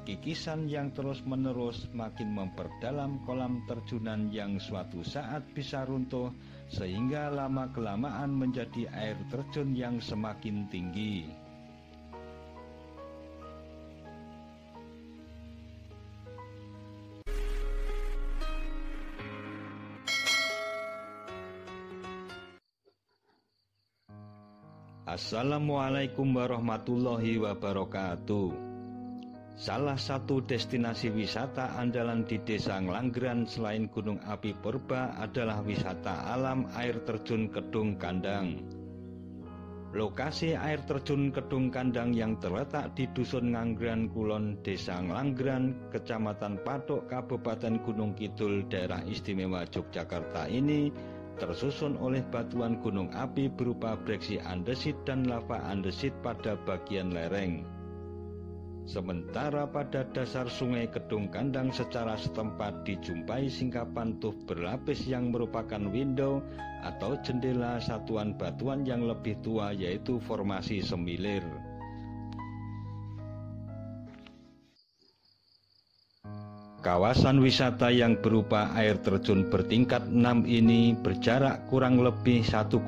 Kikisan yang terus-menerus makin memperdalam kolam terjunan yang suatu saat bisa runtuh sehingga lama-kelamaan menjadi air terjun yang semakin tinggi. Assalamualaikum warahmatullahi wabarakatuh. Salah satu destinasi wisata andalan di Desa Nglanggeran selain Gunung Api Purba adalah wisata alam air terjun Kedung Kandang. Lokasi air terjun Kedung Kandang yang terletak di Dusun Nglanggeran Kulon, Desa Nglanggeran, Kecamatan Patok, Kabupaten Gunung Kidul, Daerah Istimewa Yogyakarta ini tersusun oleh batuan gunung api berupa breksi andesit dan lava andesit pada bagian lereng. Sementara pada dasar sungai Kedung Kandang secara setempat dijumpai singkapan tuf berlapis yang merupakan window atau jendela satuan batuan yang lebih tua, yaitu formasi semilir. Kawasan wisata yang berupa air terjun bertingkat 6 ini berjarak kurang lebih 1,2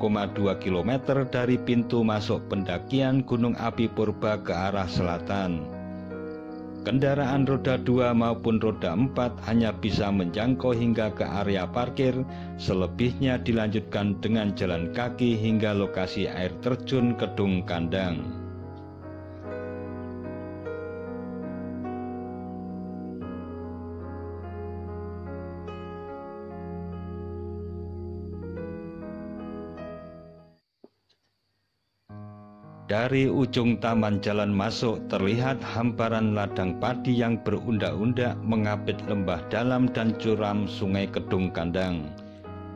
km dari pintu masuk pendakian Gunung Api Purba ke arah selatan. Kendaraan roda 2 maupun roda 4 hanya bisa menjangkau hingga ke area parkir, selebihnya dilanjutkan dengan jalan kaki hingga lokasi air terjun Kedung Kandang. Dari ujung taman jalan masuk terlihat hamparan ladang padi yang berundak-undak mengapit lembah dalam dan curam sungai Kedung Kandang.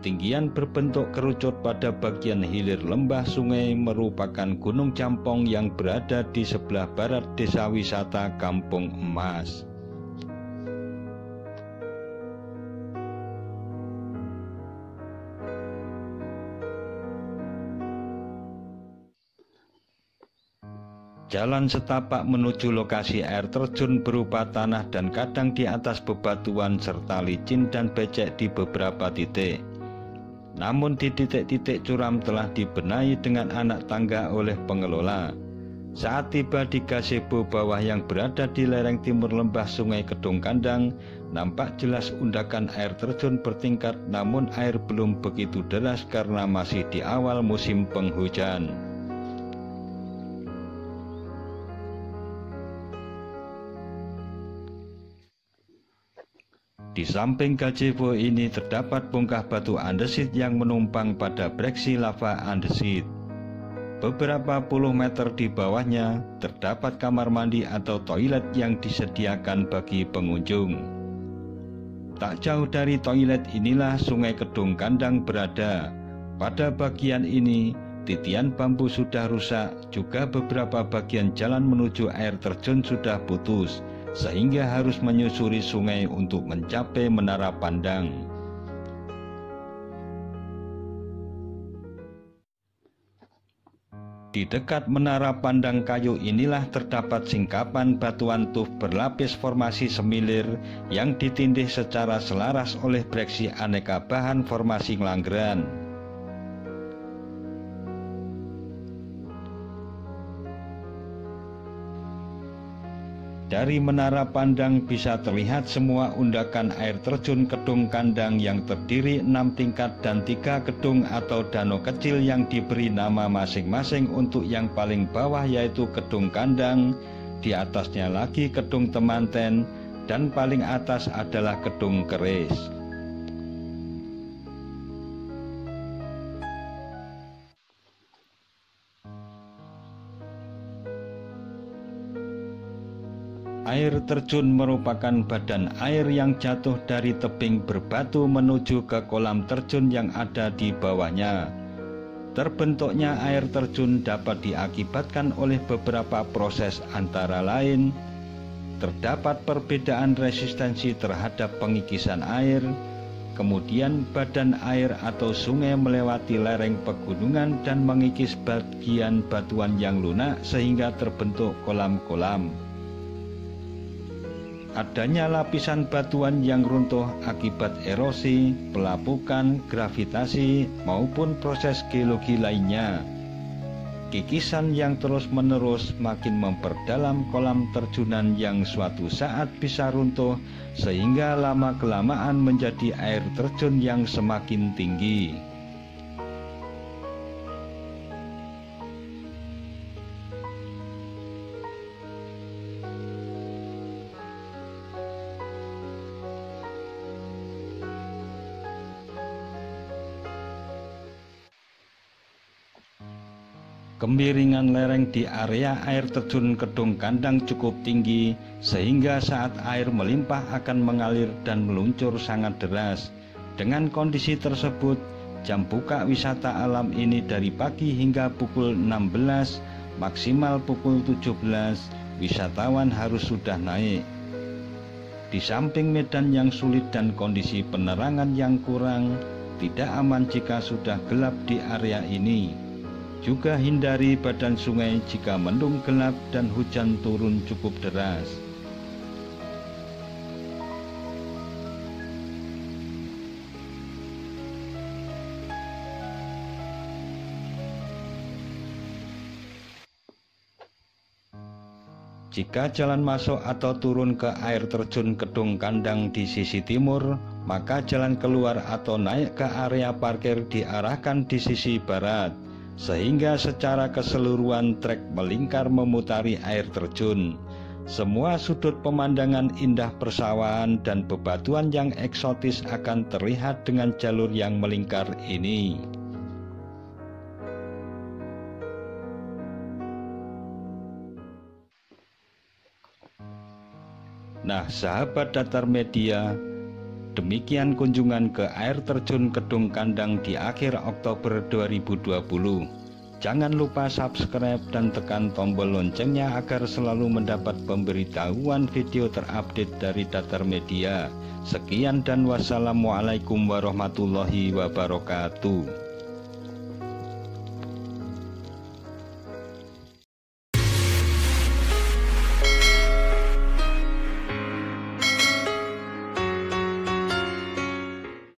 Tinggian berbentuk kerucut pada bagian hilir lembah sungai merupakan Gunung Jampong yang berada di sebelah barat desa wisata Kampung Emas. Jalan setapak menuju lokasi air terjun berupa tanah dan kadang di atas bebatuan serta licin dan becek di beberapa titik. Namun di titik-titik curam telah dibenahi dengan anak tangga oleh pengelola. Saat tiba di gazebo bawah yang berada di lereng timur lembah sungai Kedung Kandang, nampak jelas undakan air terjun bertingkat, namun air belum begitu deras karena masih di awal musim penghujan. Di samping gazebo ini terdapat bongkah batu andesit yang menumpang pada breksi lava andesit. Beberapa puluh meter di bawahnya terdapat kamar mandi atau toilet yang disediakan bagi pengunjung. Tak jauh dari toilet inilah sungai Kedung Kandang berada. Pada bagian ini, titian bambu sudah rusak, juga beberapa bagian jalan menuju air terjun sudah putus, sehingga harus menyusuri sungai untuk mencapai menara pandang. Di dekat menara pandang kayu inilah terdapat singkapan batuan tuf berlapis formasi semilir yang ditindih secara selaras oleh breksi aneka bahan formasi Nglanggeran. Dari menara pandang bisa terlihat semua undakan air terjun Kedung Kandang yang terdiri 6 tingkat dan 3 gedung atau danau kecil yang diberi nama masing-masing. Untuk yang paling bawah yaitu Kedung Kandang, di atasnya lagi Kedung Temanten, dan paling atas adalah Kedung Keris. Air terjun merupakan badan air yang jatuh dari tebing berbatu menuju ke kolam terjun yang ada di bawahnya. Terbentuknya air terjun dapat diakibatkan oleh beberapa proses, antara lain terdapat perbedaan resistensi terhadap pengikisan air, kemudian badan air atau sungai melewati lereng pegunungan dan mengikis bagian batuan yang lunak sehingga terbentuk kolam-kolam. adanya lapisan batuan yang runtuh akibat erosi, pelapukan, gravitasi, maupun proses geologi lainnya. Kikisan yang terus-menerus makin memperdalam kolam terjunan yang suatu saat bisa runtuh sehingga lama-kelamaan menjadi air terjun yang semakin tinggi. Kemiringan lereng di area air terjun Kedung Kandang cukup tinggi sehingga saat air melimpah akan mengalir dan meluncur sangat deras. Dengan kondisi tersebut, jam buka wisata alam ini dari pagi hingga pukul 16, maksimal pukul 17, wisatawan harus sudah naik. Di samping medan yang sulit dan kondisi penerangan yang kurang, tidak aman jika sudah gelap di area ini. Juga hindari badan sungai jika mendung gelap dan hujan turun cukup deras. Jika jalan masuk atau turun ke air terjun Kedung Kandang di sisi timur, maka jalan keluar atau naik ke area parkir diarahkan di sisi barat, sehingga secara keseluruhan trek melingkar memutari air terjun. Semua sudut pemandangan indah persawahan dan bebatuan yang eksotis akan terlihat dengan jalur yang melingkar ini. Nah, sahabat Datar Media, demikian kunjungan ke air terjun Kedung Kandang di akhir Oktober 2020. Jangan lupa subscribe dan tekan tombol loncengnya agar selalu mendapat pemberitahuan video terupdate dari Datar Media. Sekian dan wassalamualaikum warahmatullahi wabarakatuh.